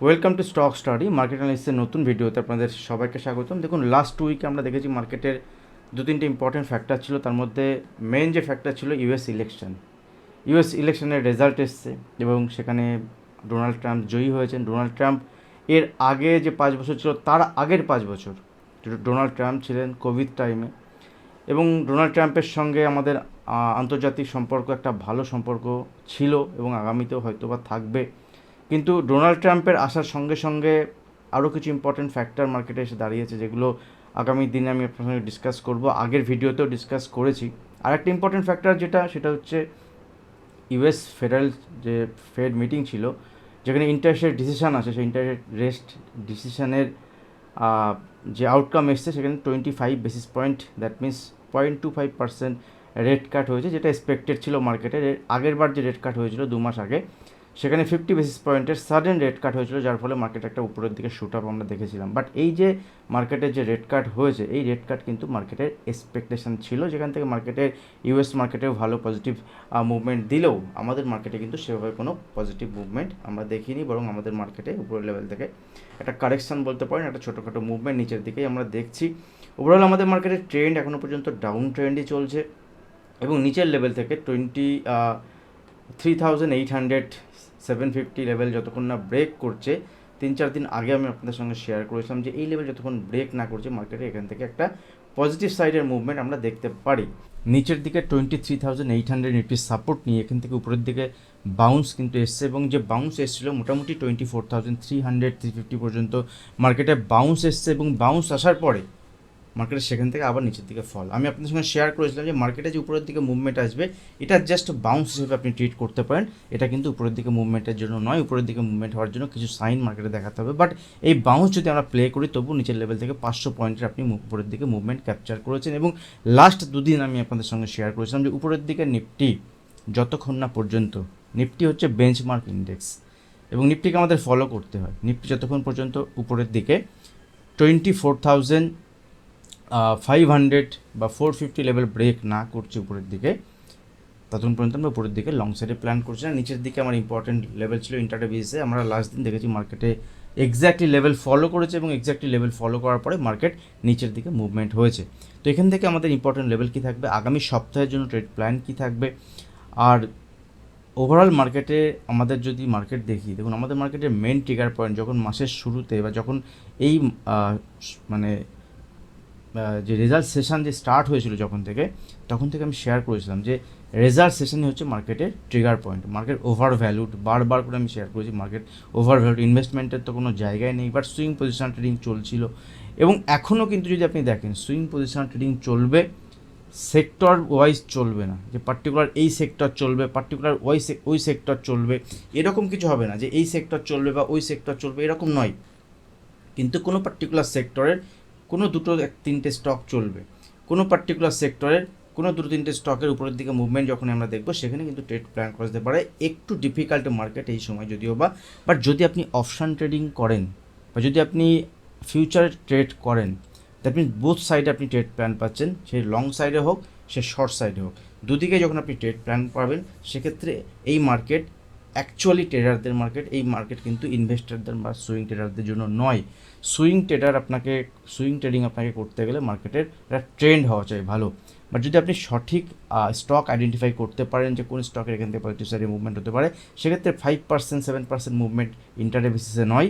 Welcome to stock study market অ্যানালিসিসের নতুন ভিডিওতে আপনাদের সবাইকে স্বাগতম। দেখুন, লাস্ট উইকে আমরা দেখেছি মার্কেটের দু তিনটে ইম্পর্টেন্ট ফ্যাক্টর ছিল। তার মধ্যে মেন যে ফ্যাক্টর ছিল ইউএস ইলেকশনের রেজাল্ট এসছে এবং সেখানে ডোনাল্ড ট্রাম্প জয়ী হয়েছেন। ডোনাল্ড ট্রাম্প এর আগে যে 5 বছর ছিল তার আগের 5 বছর ডোনাল্ড ট্রাম্প ছিলেন কোভিড টাইমে, এবং ডোনাল্ড ট্রাম্পের সঙ্গে আমাদের আন্তর্জাতিক সম্পর্ক একটা ভালো সম্পর্ক ছিল এবং আগামীতেও হয়তো বা থাকবে। কিন্তু ডোনাল্ড ট্রাম্পের আসার সঙ্গে সঙ্গে আরও কিছু ইম্পর্টেন্ট ফ্যাক্টর মার্কেটে এসে দাঁড়িয়েছে, যেগুলো আগামী দিনে আমি আপনার সঙ্গে ডিসকাস করব। আগের ভিডিওতেও ডিসকাস করেছি। আর একটা ইম্পর্টেন্ট ফ্যাক্টর সেটা হচ্ছে ইউএস ফেডারেল যে ফেড মিটিং ছিল, যেখানে ইন্টারেস্ট রেট ডিসিশান আছে, সেই ইন্টারেস্ট রেট ডিসিশানের যে আউটকাম এসছে সেখানে 25 basis point, that means 0.25% rate কাট হয়েছে, যেটা এক্সপেক্টেড ছিল মার্কেটের। আগের বার যে রেট কাট হয়েছিল 2 মাস আগে, সেখানে 50 বেসিস পয়েন্টের সাডেন রেট কাট হয়েছিল, যার ফলে মার্কেট একটা উপরের দিকে শুট আপ আমরা দেখেছিলাম। বাট এই যে মার্কেটের যে রেট কাট হয়েছে, এই রেট কাট কিন্তু মার্কেটের এক্সপেকটেশন ছিল, যেখান থেকে মার্কেটের ইউএস মার্কেটেও ভালো পজিটিভ মুভমেন্ট দিলেও আমাদের মার্কেটে কিন্তু সেভাবে কোনো পজিটিভ মুভমেন্ট আমরা দেখিনি, বরং আমাদের মার্কেটে উপরের লেভেল থেকে একটা কারেকশান বলতে পারেন, একটা ছোটোখাটো মুভমেন্ট নিচের দিকেই আমরা দেখছি। ওভারঅল আমাদের মার্কেটের ট্রেন্ড এখনও পর্যন্ত ডাউন ট্রেন্ডই চলছে, এবং নিচের লেভেল থেকে 3,800-750 লেভেল যতক্ষণ না ব্রেক করছে, 3-4 দিন আগে আমি আপনাদের সঙ্গে শেয়ার করেছিলাম যে এই লেভেল যতক্ষণ ব্রেক না করছে, মার্কেটে এখান থেকে একটা পজিটিভ সাইডের মুভমেন্ট আমরা দেখতে পারি। নিচের দিকে 23,800 নিফটি সাপোর্ট নিয়ে এখান থেকে উপরের দিকে বাউন্স কিন্তু এসছে, এবং যে বাউন্স এসেছিলো মোটামুটি 24,300-350 পর্যন্ত মার্কেটে বাউন্স এসছে, এবং বাউন্স আসার পরে মার্কেটের সেখান থেকে আবার নিচের দিকে ফল। আমি আপনাদের সঙ্গে শেয়ার করেছিলাম যে মার্কেটে যে উপরের দিকে মুভমেন্ট আসবে, এটা জাস্ট বাউন্স হিসেবে আপনি ট্রিট করতে পারেন, এটা কিন্তু উপরের দিকে মুভমেন্টের জন্য নয়। উপরের দিকে মুভমেন্ট হওয়ার জন্য কিছু সাইন মার্কেটে দেখাতে হবে। বাট এই বাউন্স যদি আমরা প্লে করি, তবু নিচের লেভেল থেকে 500 পয়েন্টের আপনি উপরের দিকে মুভমেন্ট ক্যাপচার করেছেন। এবং লাস্ট দুদিন আমি আপনাদের সঙ্গে শেয়ার করেছিলাম যে উপরের দিকে নিফটি যতক্ষণ না পর্যন্ত, নিফটি হচ্ছে বেঞ্চমার্ক ইন্ডেক্স, এবং নিফটিকে আমাদের ফলো করতে হয়। নিফটি যতক্ষণ পর্যন্ত উপরের দিকে 24,500 বা 450 লেভেল ব্রেক না করছে উপরের দিকে, ততক্ষণ পর্যন্ত আমরা উপরের দিকে লং সাইডে প্ল্যান করছি না। নিচের দিকে আমার ইম্পর্টেন্ট লেভেল ছিল ইন্টারডে বেসিসে। আমরা লাস্ট দিন দেখেছি মার্কেটে এক্স্যাক্টলি লেভেল ফলো করেছে, এবং এক্স্যাক্টলি লেভেল ফলো করার পরে মার্কেট নিচের দিকে মুভমেন্ট হয়েছে। তো এখান থেকে আমাদের ইম্পর্টেন্ট লেভেল কী থাকবে, আগামী সপ্তাহের জন্য ট্রেড প্ল্যান কী থাকবে, আর ওভারঅল মার্কেটে আমাদের যদি মার্কেট দেখি, দেখুন আমাদের মার্কেটের মেন ট্রিগার পয়েন্ট যখন মাসের শুরুতে বা যখন এই যে রেজাল্ট সেশন যে স্টার্ট হয়েছিল তখন থেকে আমি শেয়ার করেছিলাম যে রেজাল্ট সেশনই হচ্ছে মার্কেটের trigger point. Market over valued, বারবার করে আমি শেয়ার করেছি, মার্কেট ওভার ভ্যালুড, ইনভেস্টমেন্টের তো কোনো জায়গায় নেই। বাট সুইং পজিশন ট্রেডিং চলছিল, এবং এখনও কিন্তু যদি আপনি দেখেন সুইং পজিশন ট্রেডিং চলবে, সেক্টর ওয়াইজ চলবে না যে পার্টিকুলার এই সেক্টর চলবে, পার্টিকুলার ওই সেক্টর চলবে, এরকম কিছু হবে না যে এই সেক্টর চলবে বা ওই সেক্টর চলবে, এরকম নয়। কিন্তু কোনো পার্টিকুলার সেক্টরের কোনো 2-3টে স্টক চলবে, কোনো পার্টিকুলার সেক্টরের কোনো 2-3টে স্টকের উপরের দিকে মুভমেন্ট যখন আমরা দেখব, সেখানে কিন্তু ট্রেড প্ল্যান করা যেতে পারে। একটু ডিফিকাল্ট মার্কেট এই সময় যদিও বা, বাট যদি আপনি অপশান ট্রেডিং করেন বা যদি আপনি ফিউচার ট্রেড করেন, দ্যাট মিনস বোথ সাইডে আপনি ট্রেড প্ল্যান পাচ্ছেন, সে লং সাইডে হোক সে শর্ট সাইডে হোক, দুদিকে যখন আপনি ট্রেড প্ল্যান পাবেন, সেক্ষেত্রে এই মার্কেট অ্যাকচুয়ালি ট্রেডারদের মার্কেট। এই মার্কেট কিন্তু ইনভেস্টারদের বা সুইং ট্রেডারদের জন্য নয়। সুইং ট্রেডিং আপনাকে করতে গেলে মার্কেটের একটা ট্রেন্ড হওয়া চাই ভালো। বাট যদি আপনি সঠিক স্টক আইডেন্টিফাই করতে পারেন যে কোন স্টকের এখান থেকে পজিটিভ সাইডে মুভমেন্ট হতে পারে, সেক্ষেত্রে 5%-7% মুভমেন্ট ইন্টারডে বেসিসে নয়,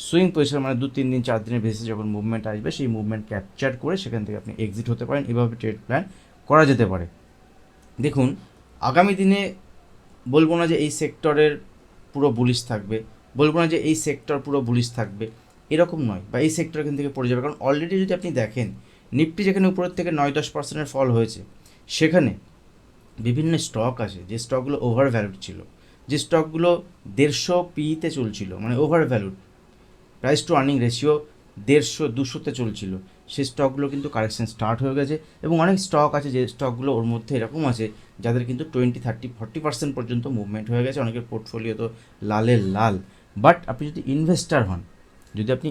সুইং পজিশন মানে 2-3 দিন 4 দিনের বেসিসে যখন মুভমেন্ট আসবে, সেই মুভমেন্ট ক্যাপচার করে সেখান থেকে আপনি এক্সিট হতে পারেন। এভাবে ট্রেড প্ল্যান করা যেতে পারে। দেখুন, আগামী দিনে বলবো না যে এই সেক্টরের পুরো বুলিশ থাকবে, বলবো না যে এই সেক্টর পুরো বুলিশ থাকবে, এরকম নয়, বা এই সেক্টর এখান থেকে পড়ে যাবে। কারণ অলরেডি যদি আপনি দেখেন নিফটি যেখানে উপরের থেকে 9-10%-এর ফল হয়েছে, সেখানে বিভিন্ন স্টক আছে যে স্টকগুলো ওভার ভ্যালুড ছিল, যে স্টকগুলো 150 পিতে চলছিল, মানে over valued, price to earning ratio 150-200-তে চলছিল, সেই স্টকগুলো কিন্তু কারেকশন স্টার্ট হয়ে গেছে। এবং অনেক স্টক আছে যে স্টকগুলো ওর মধ্যে এরকম আছে যাদের কিন্তু 20-30-40% পর্যন্ত মুভমেন্ট হয়ে গেছে, অনেকের পোর্টফোলিও তো লালের লাল। বাট আপনি যদি ইনভেস্টার হন, যদি আপনি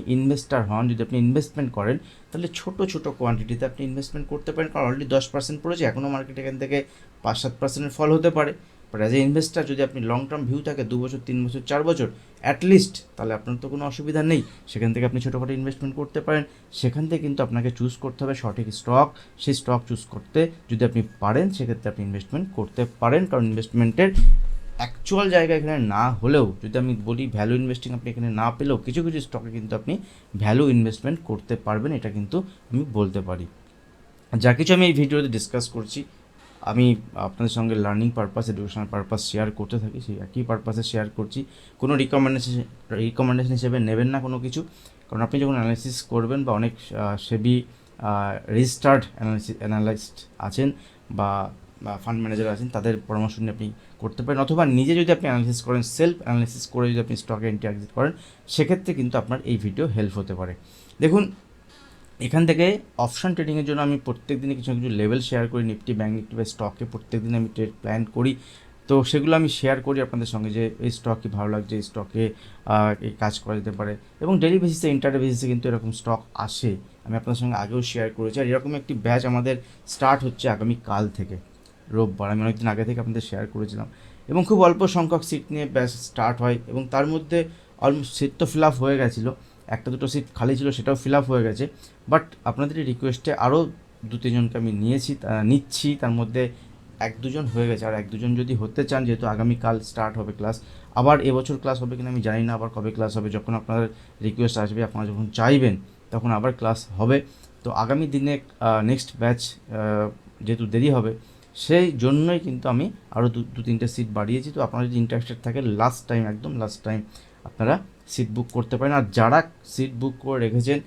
ইনভেস্টমেন্ট করেন, তাহলে ছোটো কোয়ান্টিটিতে আপনি ইনভেস্টমেন্ট করতে পারেন। কারণ অলরেডি 10% পড়েছে, এখনও মার্কেট এখান থেকে 5-7%-এর ফল হতে পারে। বাট অ্যাজ এ ইনভেস্টার যদি আপনি লং টার্ম ভিউ থাকে 2 বছর 3 বছর 4 বছর অ্যাটলিস্ট, তাহলে আপনার তো কোনো অসুবিধা নেই, সেখান থেকে আপনি ছোটোখাটো ইনভেস্টমেন্ট করতে পারেন। সেখান থেকে কিন্তু আপনাকে চুজ করতে হবে সঠিক স্টক, সেই স্টক চুজ করতে যদি আপনি পারেন সেক্ষেত্রে আপনি ইনভেস্টমেন্ট করতে পারেন। কারণ ইনভেস্টমেন্টের অ্যাকচুয়াল জায়গা এখানে না হলেও, যদি আমি বলি ভ্যালু ইনভেস্টিং আপনি এখানে না পেলেও, কিছু কিছু স্টকে কিন্তু আপনি ভ্যালু ইনভেস্টমেন্ট করতে পারবেন, এটা কিন্তু আমি বলতে পারি। যা কিছু আমি এই ভিডিওতে ডিসকাস করছি, আমি আপনাদের সঙ্গে learning purpose, educational purpose share করতে থাকি, সেই একই পারপাসে শেয়ার করছি। কোনো রিকমেন্ডেশন হিসেবে নেবেন না কোনো কিছু, কারণ আপনি যখন অ্যানালিসিস করবেন বা অনেক সেবি রেজিস্টার্ড অ্যানালিস্ট আছেন বা ফান্ড ম্যানেজার আছেন, তাদের পরামর্শ নিয়ে আপনি করতে পারেন, অথবা নিজে যদি আপনি অ্যানালিসিস করেন, সেলফ অ্যানালিসিস করে যদি আপনি স্টকে এন্ট্রি এক্সিট করেন, সেক্ষেত্রে কিন্তু আপনার এই ভিডিও হেল্প হতে পারে। দেখুন, এখান থেকে অপশন ট্রেডিংয়ের জন্য আমি প্রত্যেক দিনে কিছু কিছু লেভেল শেয়ার করি, নিফটি, ব্যাঙ্ক নিফটি বা স্টকে প্রত্যেক দিন আমি ট্রেড প্ল্যান করি। তো সেগুলো আমি শেয়ার করি আপনাদের সঙ্গে, যে এই স্টকই ভালো লাগছে, এই স্টকে এই কাজ করা যেতে পারে। এবং ডেলি বেসিসে, ইন্টারডে বেসিসে কিন্তু এরকম স্টক আসে, আমি আপনাদের সঙ্গে আগেও শেয়ার করেছি। আর এরকম একটি ব্যাচ আমাদের স্টার্ট হচ্ছে আগামীকাল থেকে, রোববার, আমি অনেকদিন আগে থেকে আপনাদের শেয়ার করেছিলাম। এবং খুব অল্প সংখ্যক সিট নিয়ে ব্যাচ স্টার্ট হয়, এবং তার মধ্যে অলমোস্ট সিট তো ফিল আপ হয়ে গেছিলো, একটা দুটো সিট খালি ছিল, সেটাও ফিল আপ হয়ে গেছে। বাট আপনাদের রিকোয়েস্টে আরও 2-3 জনকে আমি নিচ্ছি, তার মধ্যে 1-2 জন হয়ে গেছে। আর 1-2 জন যদি হতে চান, যেহেতু আগামীকাল স্টার্ট হবে ক্লাস, আবার এবছর ক্লাস হবে কিনা আমি জানি না, আবার কবে ক্লাস হবে, যখন আপনাদের রিকোয়েস্ট আসবে, আপনারা যখন চাইবেন তখন আবার ক্লাস হবে। তো আগামী দিনে নেক্সট ব্যাচ যেহেতু দেরি হবে, সেই জন্যই কিন্তু আমি আরও 2-3টে সিট বাড়িয়েছি। তো আপনারা যদি ইন্টারেস্টেড থাকে, একদম লাস্ট টাইম আপনারা সিট বুক করতে পারেন। আর যারা সিট বুক করে রেখেছেন,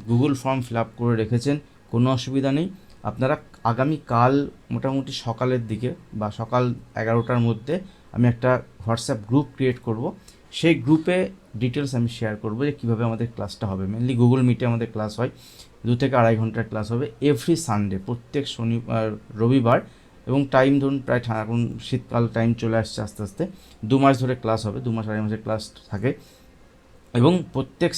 গুগল ফর্ম ফিল আপ করে রেখেছেন, কোনো অসুবিধা নেই। আপনারা আগামীকাল মোটামুটি সকালের দিকে বা সকাল 11টার মধ্যে আমি একটা হোয়াটসঅ্যাপ গ্রুপ ক্রিয়েট করব। সেই গ্রুপে ডিটেলস আমি শেয়ার করব যে কীভাবে আমাদের ক্লাসটা হবে। মেনলি গুগল মিটে আমাদের ক্লাস হয়, 2 থেকে 2.5 ঘন্টার ক্লাস হবে এভরি সানডে, প্রত্যেক রবিবার। এবং টাইম ধরুন প্রায়, এখন শীতকাল টাইম চলে আসছে আস্তে আস্তে, 2 মাস ধরে ক্লাস হবে, 2 মাস 2.5 মাসের ক্লাস থাকে। এবং প্রত্যেক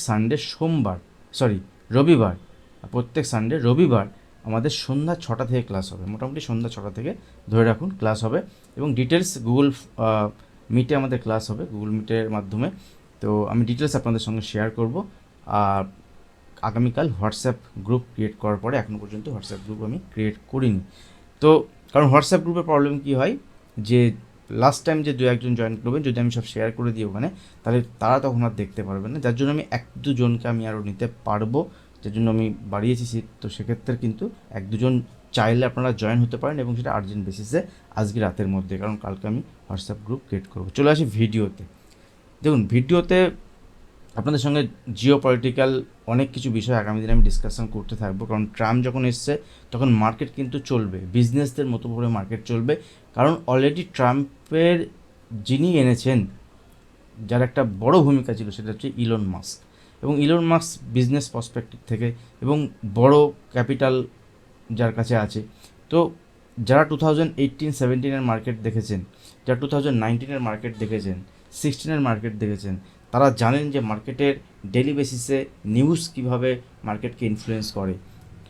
রবিবার আমাদের সন্ধ্যা 6টা থেকে ক্লাস হবে, মোটামুটি সন্ধ্যা 6টা থেকে ধরে রাখুন ক্লাস হবে। এবং ডিটেলস গুগল মিটে আমাদের ক্লাস হবে, গুগল মিটের মাধ্যমে। তো আমি ডিটেলস আপনাদের সঙ্গে শেয়ার করব। আর আগামীকাল হোয়াটসঅ্যাপ গ্রুপ ক্রিয়েট করার পরে, এখনও পর্যন্ত হোয়াটসঅ্যাপ গ্রুপ আমি ক্রিয়েট করিনি। তো কারণ হোয়াটসঅ্যাপ গ্রুপের প্রবলেম কী হয়, যে লাস্ট টাইম যে 2-1 জন জয়েন করবেন, যদি আমি সব শেয়ার করে দিই ওখানে, তাহলে তারা তখন আর দেখতে পারবেন না। যার জন্য আমি 1-2 জনকে আমি আরও নিতে পারবো, যার জন্য আমি বাড়িয়েছি সিট। তো সেক্ষেত্রে কিন্তু 1-2 জন চাইলে আপনারা জয়েন হতে পারেন, এবং সেটা আর্জেন্ট বেসিসে আজকে রাতের মধ্যে, কারণ কালকে আমি হোয়াটসঅ্যাপ গ্রুপ ক্রিয়েট করবো। চলে আসি ভিডিওতে। দেখুন, ভিডিওতে আপনাদের সঙ্গে জিও পলিটিক্যাল অনেক কিছু বিষয় আগামী দিনে আমি ডিসকাশন করতে থাকবো। কারণ ট্রাম্প যখন এসছে, তখন মার্কেট কিন্তু চলবে, বিজনেসদের মতো করে মার্কেট চলবে। কারণ অলরেডি ট্রাম্পের যিনি এনেছেন, যার একটা বড় ভূমিকা ছিল, সেটা হচ্ছে ইলন মাস্ক। এবং ইলন মাস্ক বিজনেস পার্সপেক্টিভ থেকে এবং বড় ক্যাপিটাল যার কাছে আছে, তো যারা 2018-17-এর মার্কেট দেখেছেন, যারা 2019-এর মার্কেট দেখেছেন, 16-এর মার্কেট দেখেছেন, তারা জানেন যে মার্কেটের ডেলি বেসিসে নিউজ কীভাবে মার্কেটকে ইনফ্লুয়েন্স করে।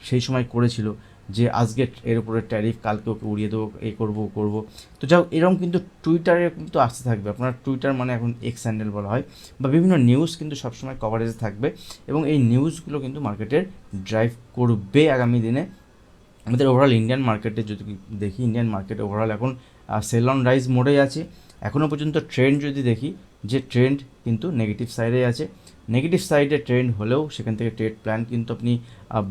সেই সময় করেছিল যে আজকে এর উপরে ট্যারিফ, কালকে ওকে উড়িয়ে দেবো, এই করবো। তো যাও, এরকম কিন্তু টুইটারে কিন্তু আসতে থাকবে। আপনার টুইটার মানে এখন এক্স হ্যান্ডেল বলা হয়, বা বিভিন্ন নিউজ কিন্তু সবসময় কভারেজে থাকবে, এবং এই নিউজগুলো কিন্তু মার্কেটের ড্রাইভ করবে আগামী দিনে। আমাদের ওভারঅল ইন্ডিয়ান মার্কেটে যদি দেখি, ইন্ডিয়ান মার্কেটে ওভারঅল এখন সেল অন রাইজ মোডে আছে। এখনও পর্যন্ত ট্রেন্ড যদি দেখি, যে ট্রেন্ড কিন্তু নেগেটিভ সাইডে আছে। নেগেটিভ সাইডে ট্রেন্ড হলেও সেখান থেকে ট্রেড প্ল্যান কিন্তু আপনি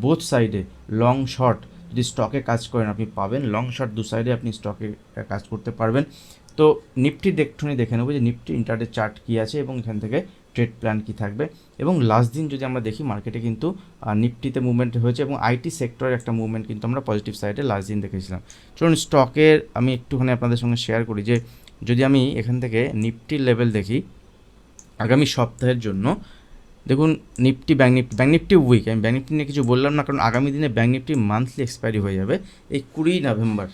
বোথ সাইডে, লং শর্ট যদি স্টকে কাজ করেন আপনি পাবেন, লং শর্ট 2 সাইডে আপনি স্টকে কাজ করতে পারবেন। তো নিফটি দেখে নেবো যে নিফটি ইন্টারডে চার্ট কী আছে, এবং এখান থেকে ট্রেড প্ল্যান কী থাকবে। এবং লাস্ট দিন যদি আমরা দেখি, মার্কেটে কিন্তু নিফটিতে মুভমেন্ট হয়েছে, এবং আইটি সেক্টরের একটা মুভমেন্ট কিন্তু আমরা পজিটিভ সাইডে লাস্ট দিন দেখেছিলাম। চলুন স্টকের আমি একটুখানি আপনাদের সঙ্গে শেয়ার করি, যে যদি আমি এখান থেকে নিফটির লেভেল দেখি আগামী সপ্তাহের জন্য, দেখুন নিফটি, ব্যাঙ্ক নিফটি উইক, আমি ব্যাঙ্ক নিফটি নিয়ে কিছু বললাম না, কারণ আগামী দিনে ব্যাঙ্ক নিফটি মান্থলি এক্সপায়ারি হয়ে যাবে এই 20 নভেম্বর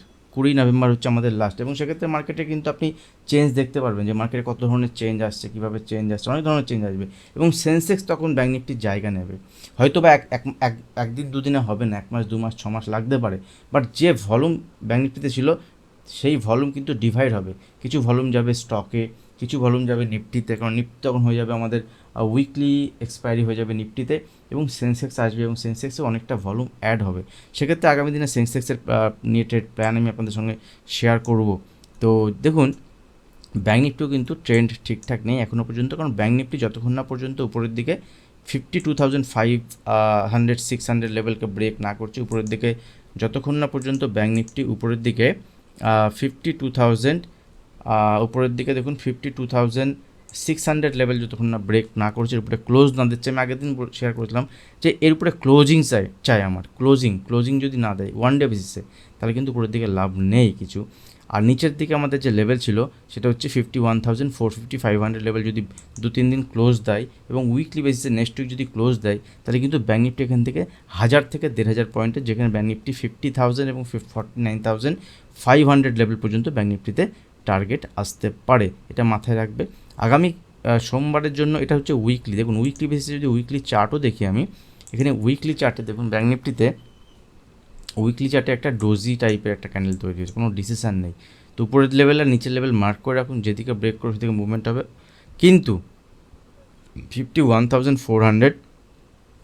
হচ্ছে আমাদের লাস্ট। এবং সেক্ষেত্রে মার্কেটে কিন্তু আপনি চেঞ্জ দেখতে পারবেন, যে মার্কেটে কত ধরনের চেঞ্জ আসছে, কীভাবে চেঞ্জ আসছে, অনেক ধরনের চেঞ্জ আসবে। এবং সেন্সেক্স তখন ব্যাঙ্ক নিফটির জায়গা নেবে, হয়তো বা একদিন 2 দিনে হবে না, 1 মাস 2 মাস 6 মাস লাগতে পারে। বাট যে ভলিউম ব্যাঙ্ক নিফটিতে ছিল, সেই ভলিউম কিন্তু ডিভাইড হবে, কিছু ভলিউম যাবে স্টকে, কিছু ভলিউম যাবে নিফটিতে, কারণ নিফটি তখন হয়ে যাবে আমাদের উইকলি এক্সপায়ারি হয়ে যাবে নিফটিতে, এবং সেন্সেক্স আসবে এবং সেন্সেক্সে অনেকটা ভলিউম অ্যাড হবে। সেক্ষেত্রে আগামী দিনে সেন্সেক্সের নিয়ে ট্রেড প্ল্যান আমি আপনাদের সঙ্গে শেয়ার করব। তো দেখুন, ব্যাঙ্ক নিফটিও কিন্তু ট্রেন্ড ঠিকঠাক নেই এখনও পর্যন্ত, কারণ ব্যাঙ্ক নিফটি যতক্ষণ না পর্যন্ত উপরের দিকে 52,500 লেভেলকে ব্রেক না করছে উপরের দিকে, যতক্ষণ না পর্যন্ত ব্যাঙ্ক নিফটি উপরের দিকে 52,000 উপরের দিকে দেখুন 52,600 লেভেল যতক্ষণ না ব্রেক না করছে, এর উপরে ক্লোজ না দিচ্ছে। আমি আগের দিন শেয়ার করেছিলাম যে এর উপরে ক্লোজিং চাই আমার, ক্লোজিং যদি না দেয় ওয়ান ডে বেসিসে, তাহলে কিন্তু উপরের দিকে লাভ নেই কিছু। আর নিচের দিকে আমাদের যে লেভেল ছিল সেটা হচ্ছে 51,450 লেভেল যদি 2-3 দিন ক্লোজ দেয় এবং উইকলি বেসিসে নেক্সট উইক যদি ক্লোজ দেয়, তাহলে কিন্তু ব্যাঙ্ক নিফটি এখান থেকে 1000 থেকে 1500 পয়েন্টের, যেখানে ব্যাঙ্ক নিফটি 50,000 এবং 49,500 লেভেল পর্যন্ত ব্যাঙ্ক নিফটিতে টার্গেট আসতে পারে, এটা মাথায় রাখবে। আগামী সোমবারের জন্য এটা হচ্ছে উইকলি, দেখুন উইকলি বেসিসে যদি উইকলি চার্টও দেখি আমি, এখানে উইকলি চার্টে দেখুন ব্যাঙ্ক নিফটিতে উইকলি চার্টে একটা ডোজি টাইপের একটা ক্যান্ডেল তৈরি হয়েছে, কোনো ডিসিশান নেই। তো উপরের লেভেল আর নিচের লেভেল মার্ক করে রাখুন, যেদিকে ব্রেক করে সেদিকে মুভমেন্ট হবে। কিন্তু 51,400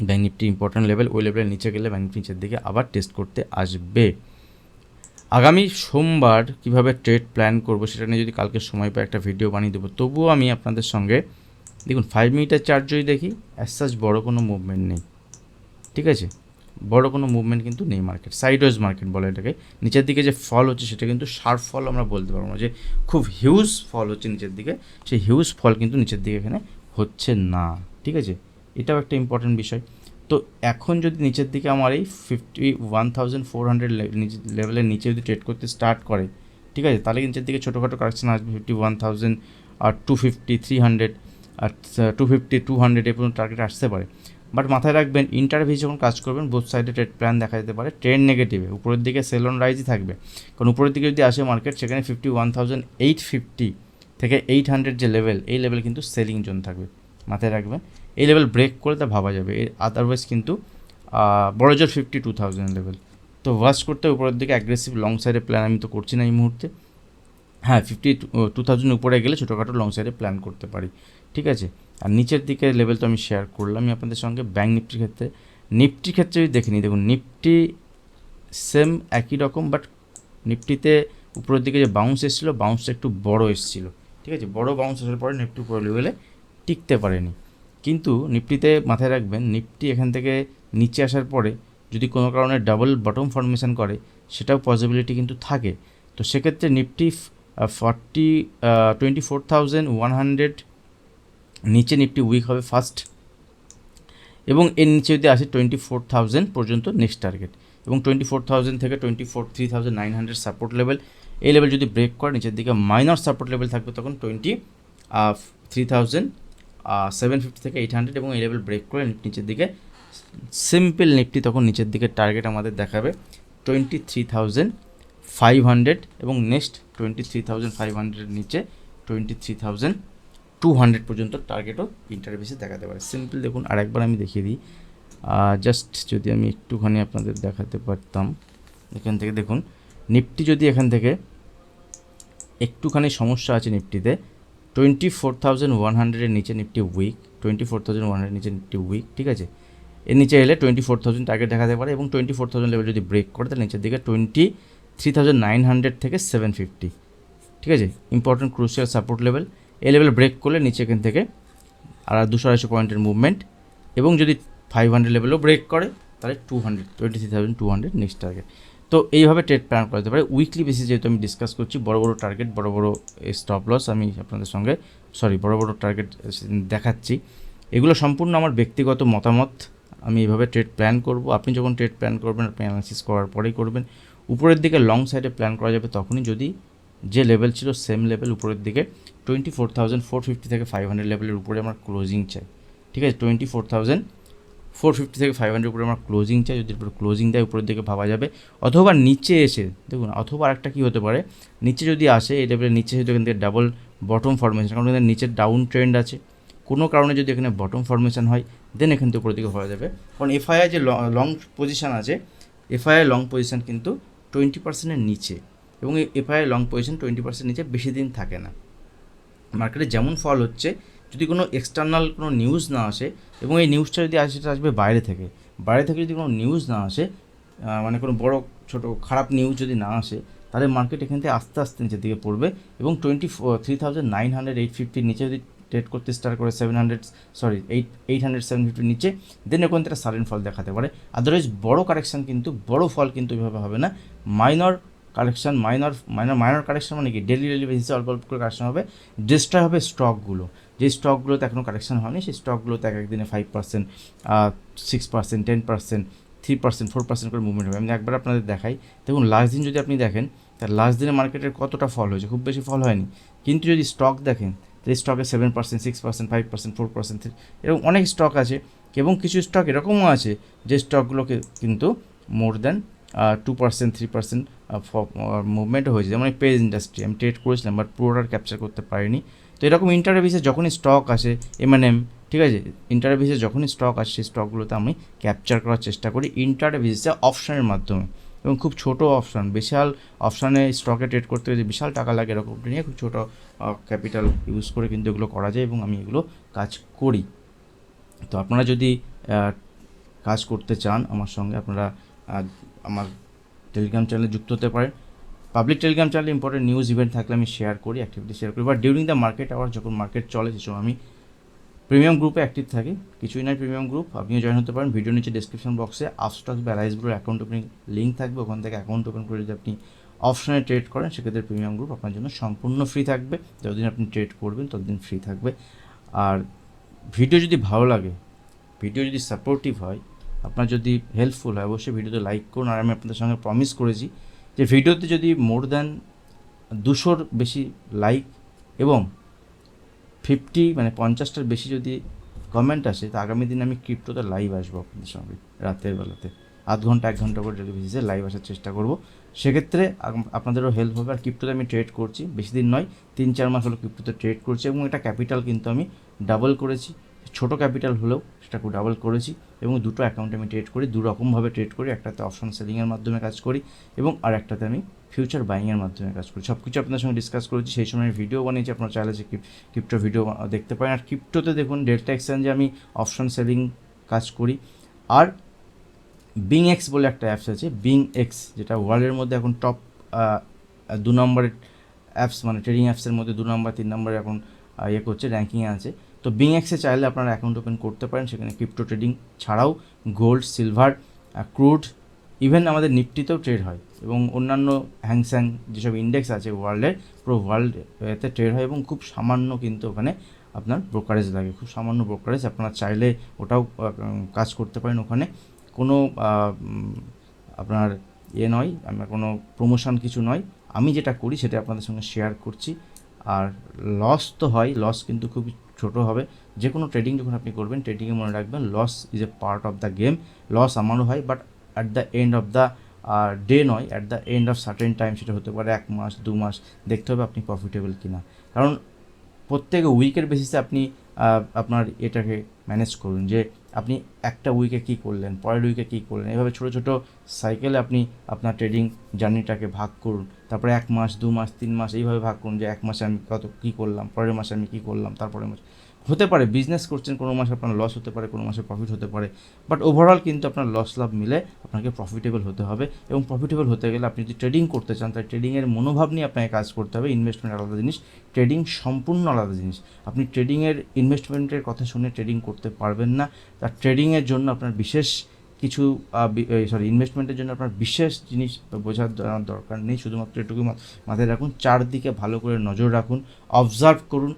ব্যাঙ্ক নিফটি ইম্পর্ট্যান্ট লেভেল, ওই লেভেলের নিচে গেলে ব্যাঙ্ক নিফটি নিচের দিকে আবার টেস্ট করতে আসবে। আগামী সোমবার কীভাবে ট্রেড প্ল্যান করবো সেটা নিয়ে যদি কালকে সময় পাই একটা ভিডিও বানিয়ে দেবো। তবুও আমি আপনাদের সঙ্গে দেখুন 5 মিনিটের চার্ট যদি দেখি, অ্যাজ সাচ বড় কোনো মুভমেন্ট নেই, ঠিক আছে, বড় কোনো মুভমেন্ট কিন্তু নেই, মার্কেট সাইডওয়েজ মার্কেট বলে এটাকে। নিচের দিকে যে ফল হচ্ছে সেটা কিন্তু শার্প ফল আমরা বলতে পারবো না যে খুব হিউজ ফল হচ্ছে নিচের দিকে, সেই হিউজ ফল কিন্তু নিচের দিকে এখানে হচ্ছে না, ঠিক আছে, এটাও একটা ইম্পর্টেন্ট বিষয়। তো এখন যদি নিচের দিকে আমার এই 51,400 লেভেলের নিচে যদি ট্রেড করতে স্টার্ট করে, ঠিক আছে, তাহলে নিচের দিকে ছোটোখাটো কারেকশন আসবে 51,000 আর 250, 300 আর 250, 200 এ পর্যন্ত টার্গেট আসতে পারে। বাট মাথায় রাখবেন ইন্টারভিউ যখন কাজ করবেন বোথ সাইডে ট্রেড প্ল্যান দেখা যেতে পারে, ট্রেন্ড নেগেটিভে উপরের দিকে সেল অন রাইজই থাকবে, কারণ উপরের দিকে যদি আসে মার্কেট সেখানে 51,850 থেকে 800 যে লেভেল, এই লেভেল কিন্তু সেলিং জোন থাকবে, মাথায় রাখবেন। এই লেভেল ব্রেক করে তা ভাবা যাবে, আদারওয়াইজ কিন্তু বড় জোর 52,000 লেভেল। তো ওয়াচ করতে উপরের দিকে অ্যাগ্রেসিভ লং সাইডে প্ল্যান আমি তো করছি না এই মুহূর্তে। হ্যাঁ, 52,000 উপরে গেলে ছোটোখাটো লং সাইডে প্ল্যান করতে পারি, ঠিক আছে। আর নিচের দিকে লেভেল তো আমি শেয়ার করলামই আপনাদের সঙ্গে। ব্যাঙ্ক নিফটির ক্ষেত্রে যদি দেখে নিই, দেখুন নিফটি সেম একই রকম, বাট নিফটিতে উপরের দিকে যে বাউন্স এসেছিলো, বাউন্সটা একটু বড় এসেছিলো, ঠিক আছে, বড় বাউন্স আসার পরে নিফটি উপরে লেভেলে টিকতে পারেনি। কিন্তু নিফটিতে মাথায় রাখবেন, নিফটি এখান থেকে নিচে আসার পরে যদি কোনো কারণে ডাবল বটম ফর্মেশন করে, সেটাও পসিবিলিটি কিন্তু থাকে। তো সেক্ষেত্রে নিফটি 24,100 নিচে নিফটি উইক হবে ফার্স্ট, এবং এর নিচে যদি আসে 24,000 পর্যন্ত নেক্সট টার্গেট, এবং 24,000 থেকে 3,900 সাপোর্ট লেভেল, এই লেভেল যদি ব্রেক করে নিচের দিকে মাইনর সাপোর্ট লেভেল থাকবে তখন 23,750 থেকে 800, এবং এই লেভেল ব্রেক করে নিচের দিকে সিম্পল নিফটি তখন নিচের দিকে টার্গেট আমাদের দেখাবে 23,500, এবং নেক্সট 23,500 নিচে 23,200 পর্যন্ত টার্গেটও ইন্টারভিউসে দেখাতে পারে। সিম্পল দেখুন, আরেকবার আমি দেখিয়ে দিই, জাস্ট যদি আমি একটুখানি আপনাদের দেখাতে পারতাম। এখান থেকে দেখুন নিফটি যদি এখান থেকে একটুখানি সমস্যা আছে নিফটিতে, 24,100 নিচে নিফটি উইক, 24,100 নিচে নিফটি উইক, ঠিক আছে, এর নিচে এলে 24,000 টার্গেট দেখাতে পারে, এবং 24,000 লেভেল যদি ব্রেক করে তাহলে নিচের দিকে 23,900 থেকে 750, ঠিক আছে, ইম্পর্টেন্ট ক্রুশিয়াল সাপোর্ট লেভেল। এই লেভেল ব্রেক করলে নিচে এখান থেকে আর 200-250 পয়েন্টের মুভমেন্ট, এবং যদি 500 লেভেলও ব্রেক করে তাহলে 23,200 নেক্সট টার্গেট। তো এইভাবে ট্রেড প্ল্যান করা যেতে পারে উইকলি বেসিস, যেহেতু আমি ডিসকাস করছি বড় বড় টার্গেট, বড় বড় স্টপ লস আমি আপনাদের সঙ্গে বড় বড় টার্গেট দেখাচ্ছি। এগুলো সম্পূর্ণ আমার ব্যক্তিগত মতামত, আমি এইভাবে ট্রেড প্ল্যান করব। আপনি যখন ট্রেড প্ল্যান করবেন আপনি অ্যানালিসিস করার পরেই করবেন। উপরের দিকে লং সাইডে প্ল্যান করা যাবে তখনই যদি যে লেভেল ছিল সেম লেভেল উপরের দিকে 24,450 থেকে 500 লেভেলের উপরে আমার ক্লোজিং চাই, ঠিক আছে, 24,450 থেকে 500 উপরে আমার ক্লোজিং চাই। যদি উপরে ক্লোজিং দেয় উপরের দিকে ভাবা যাবে, অথবা নিচে এসে দেখুন, অথবা আরেকটা কী হতে পারে, নিচে যদি আসে এই লেভেলের নিচে যদি এখান থেকে ডাবল বটম ফর্মেশন, কারণ এখানে নিচের ডাউন ট্রেন্ড আছে, কোনো কারণে যদি এখানে বটম ফর্মেশন হয় দেন এখান থেকে উপরের দিকে হয়ে যাবে। কারণ এফআইআই যে লং পজিশান আছে, এফআইআই লং পজিশান কিন্তু 20%-এর নিচে, এবং এই এফআইআই লং পজিশন 20% নিচে বেশি দিন থাকে না। মার্কেটে যেমন ফল হচ্ছে, যদি কোনো এক্সটার্নাল কোনো নিউজ না আসে, এবং এই নিউজটা যদি আসে সেটা আসবে বাইরে থেকে যদি কোনো নিউজ না আসে, মানে কোনো বড় ছোটো খারাপ নিউজ যদি না আসে, তাহলে মার্কেট এখান থেকে আস্তে আস্তে নিচের দিকে পড়বে এবং 3,900-850 নিচে যদি ট্রেড করতে স্টার্ট করে 800-750 নিচে, দেন ওখান থেকে সাডেন ফল দেখাতে পারে। আদারওয়াইজ বড় কারেকশান কিন্তু, বড় ফল কিন্তু এভাবে হবে না। মাইনর কারেকশান, মাইনর কারেকশান মানে কি, ডেলি বেসিসে অল্প অল্প করে কারেকশান হবে। ডিস্ট্রয় হবে স্টকগুলো, যে স্টকগুলোতে এখনও কারেকশান হয়নি, সেই স্টকগুলোতে এক একদিনে 5%, 6%, 10%, 3%, 4% করে মুভমেন্ট হবে। আমি একবার আপনাদের দেখাই। দেখুন লাস্ট দিন যদি আপনি দেখেন, তার লাস্ট দিনে মার্কেটের কতটা ফল হয়েছে, খুব বেশি ফল হয়নি। কিন্তু যদি স্টক দেখেন, তো এই স্টকে 7%, 6%, 5%, 4%, এরকম অনেক স্টক আছে। এবং কিছু স্টক এরকমও আছে যে স্টকগুলোকে কিন্তু মোর দ্যান 2%, 3% মুভমেন্ট হয়েছে। যেমন এই পেজ ইন্ডাস্ট্রি আমি ট্রেড করেছিলাম, বাট পুরোটা ক্যাপচার করতে পারিনি। তো এরকম ইন্টারে বেসিসে যখনই স্টক আসে, M&M, ঠিক আছে, ইন্টারে বেসিসে যখনই স্টক আসে, সেই স্টকগুলোতে আমি ক্যাপচার করার চেষ্টা করি ইন্টারে বেসিসে অপশানের মাধ্যমে। এবং খুব ছোটো অপশান, বিশাল অপশানে স্টকে ট্রেড করতে গেলে বিশাল টাকা লাগে, এরকম নিয়ে খুব ছোটো ক্যাপিটাল ইউজ করে কিন্তু এগুলো করা যায়, এবং আমি এগুলো কাজ করি। তো আপনারা যদি কাজ করতে চান আমার সঙ্গে, আপনারা আমার টেলিগ্রাম চ্যানেলে যুক্ত হতে পারেন। পাবলিক টেলিগ্রাম চ্যানেলে ইম্পর্টেন্ট নিউজ ইভেন্ট থাকলে আমি শেয়ার করি, অ্যাক্টিভিটি শেয়ার করি। But during the market hour, যখন মার্কেট চলে, সে সময় আমি প্রিমিয়াম গ্রুপে অ্যাক্টিভ থাকি। কিছুই নয় প্রিমিয়াম গ্রুপ, আপনিও জয়েন হতে পারেন। ভিডিও নিচে ডিসক্রিপশন বক্সে আপস্টক্স বা রাইসব্রোর অ্যাকাউন্ট ওপেনিং লিঙ্ক থাকবে, ওখান থেকে অ্যাকাউন্ট ওপেন করে যদি আপনি অপশনে ট্রেড করেন, সেক্ষেত্রে প্রিমিয়াম গ্রুপ আপনার জন্য সম্পূর্ণ ফ্রি থাকবে। যতদিন আপনি ট্রেড করবেন ততদিন ফ্রি থাকবে। আর ভিডিও যদি ভালো লাগে, ভিডিও যদি সাপোর্টিভ হয়, আপনার যদি হেল্পফুল হয়, অবশ্যই ভিডিওতে লাইক করুন। আর আমি আপনাদের সঙ্গে প্রমিস করেছি যে ভিডিওতে যদি মোর দ্যান 200-র বেশি লাইক এবং 50টার বেশি যদি কমেন্ট আসে, তো আগামী দিন আমি ক্রিপ্টোতে লাইভ আসবো আপনাদের সঙ্গে রাতের বেলাতে, আধ ঘন্টা 1 ঘন্টা করে ডেলি বেসিসে লাইভ আসার চেষ্টা করব। সেক্ষেত্রে আপনাদেরও হেল্প হবে। আর ক্রিপ্টোতে আমি ট্রেড করছি, বেশি দিন নয়, 3-4 মাস হলো ক্রিপ্টোতে ট্রেড করছি, এবং এটা ক্যাপিটাল কিন্তু আমি ডাবল করেছি। ছোটো ক্যাপিটাল হলেও সেটাকে ডাবল করেছি, এবং দুটো অ্যাকাউন্টে আমি ট্রেড করি, দুরকমভাবে ট্রেড করি। একটাতে অপশন সেলিংয়ের মাধ্যমে কাজ করি, এবং আর একটাতে আমি ফিউচার বাইংয়ের মাধ্যমে কাজ করি। সব কিছু আপনাদের সঙ্গে ডিসকাস করেছি, সেই সময় ভিডিও বানিয়েছি, আপনারা চাইলে যে ক্রিপ্টো ভিডিও দেখতে পারেন। আর ক্রিপ্টোতে দেখুন ডেল্টা এক্সচেঞ্জে আমি অপশন সেলিং কাজ করি। আর বিং এক্স বলে একটা অ্যাপস আছে, বিং এক্স, যেটা ওয়ার্ল্ডের মধ্যে এখন টপ 2 নম্বরের অ্যাপস, মানে ট্রেডিং অ্যাপসের মধ্যে 2 নম্বর 3 নম্বরে এখন করছে, র্যাঙ্কিংয়ে আছে। তো বিং এক্সে চাইলে আপনারা অ্যাকাউন্ট ওপেন করতে পারেন। সেখানে ক্রিপ্টো ট্রেডিং ছাড়াও গোল্ড, সিলভার, ক্রুড, ইভেন আমাদের নিফটিতেও ট্রেড হয়, এবং অন্যান্য হ্যাংস্যাং যেসব ইন্ডেক্স আছে ওয়ার্ল্ডের, পুরো ওয়ার্ল্ড এতে ট্রেড হয়, এবং খুব সামান্য কিন্তু ওখানে আপনার ব্রোকারেজ লাগে, খুব সামান্য ব্রোকারেজ। আপনারা চাইলে ওটাও কাজ করতে পারেন। ওখানে কোনো আপনার নয়, আমার কোনো প্রমোশন কিছু নয়, আমি যেটা করি সেটা আপনাদের সঙ্গে শেয়ার করছি। আর লস তো হয়, লস কিন্তু খুবই ছোটো হবে। যে কোনো ট্রেডিং যখন আপনি করবেন, ট্রেডিংয়ে মনে রাখবেন loss is a part of the game. Loss আমারও হয়, but at the end of the day নয়, at the end of certain time, সেটা হতে পারে 1 মাস 2 মাস, দেখতে হবে আপনি প্রফিটেবল কিনা। কারণ প্রত্যেক উইকের বেসিসে আপনি আপনার এটাকে ম্যানেজ করুন, যে আপনি একটা উইকে কী করলেন, পরের উইকে কী করলেন, এভাবে ছোটো ছোটো সাইকেলে আপনি আপনার ট্রেডিং জার্নিটাকে ভাগ করুন। তারপরে 1 মাস 2 মাস 3 মাস এইভাবে ভাগ করুন, যে 1 মাসে আমি কী করলাম, পরের মাসে আমি কী করলাম, তারপরের মাসে। হতে পারে বিজনেস করছেন, কোনো মাসে আপনার লস হতে পারে, কোনো মাসে প্রফিট হতে পারে, বাট ওভারঅল কিন্তু আপনার লস লাভ মিলে আপনাকে প্রফিটেবল হতে হবে। এবং প্রফিটেবল হতে গেলে আপনি যদি ট্রেডিং করতে চান, তাই ট্রেডিংয়ের মনোভাব নিয়ে আপনাকে কাজ করতে হবে। ইনভেস্টমেন্ট আলাদা জিনিস, ট্রেডিং সম্পূর্ণ আলাদা জিনিস। আপনি ট্রেডিংয়ের ইনভেস্টমেন্টের কথা শুনে ট্রেডিং করতে পারবেন না। তার ট্রেডিংয়ের জন্য আপনার বিশেষ কিছু ইনভেস্টমেন্টের জন্য আপনার বিশেষ জিনিস বোঝার দরকার নেই। শুধুমাত্র এটুকু মাথায় রাখুন, চারদিকে ভালো করে নজর রাখুন, অবজার্ভ করুন।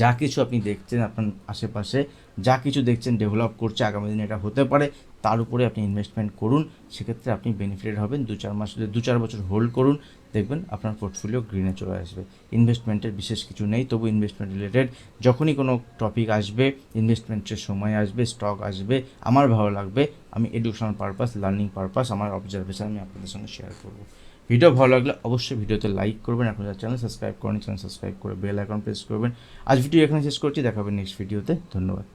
যা কিছু আপনি দেখছেন আপনার আশেপাশে, যা কিছু দেখছেন ডেভেলপ করছে, আগামী দিনে এটা হতে পারে, তার উপরে আপনি ইনভেস্টমেন্ট করুন। সেক্ষেত্রে আপনি বেনিফিটেড হবেন। 2-4 মাস, 2-4 বছর হোল্ড করুন, দেখবেন আপনার পোর্টফোলিও গ্রিনে চলে আসবে। ইনভেস্টমেন্টের বিশেষ কিছু নেই, তবু ইনভেস্টমেন্ট রিলেটেড যখনই কোনো টপিক আসবে, ইনভেস্টমেন্টের সময় আসবে, স্টক আসবে, আমার ভালো লাগবে, আমি এডুকেশনাল পারপাস, লার্নিং পারপাস, আমার অবজারভেশন আমি আপনাদের সঙ্গে শেয়ার করব। ভিডিও ভালো লাগলে অবশ্যই ভিডিওতে লাইক করবেন। এখন যারা চ্যানেল সাবস্ক্রাইব করেন, চ্যানেল সাবস্ক্রাইব করে বেল আইকন প্রেস করবেন। আজ ভিডিও এখানে শেষ করছি, দেখা হবে নেক্সট ভিডিওতে। ধন্যবাদ।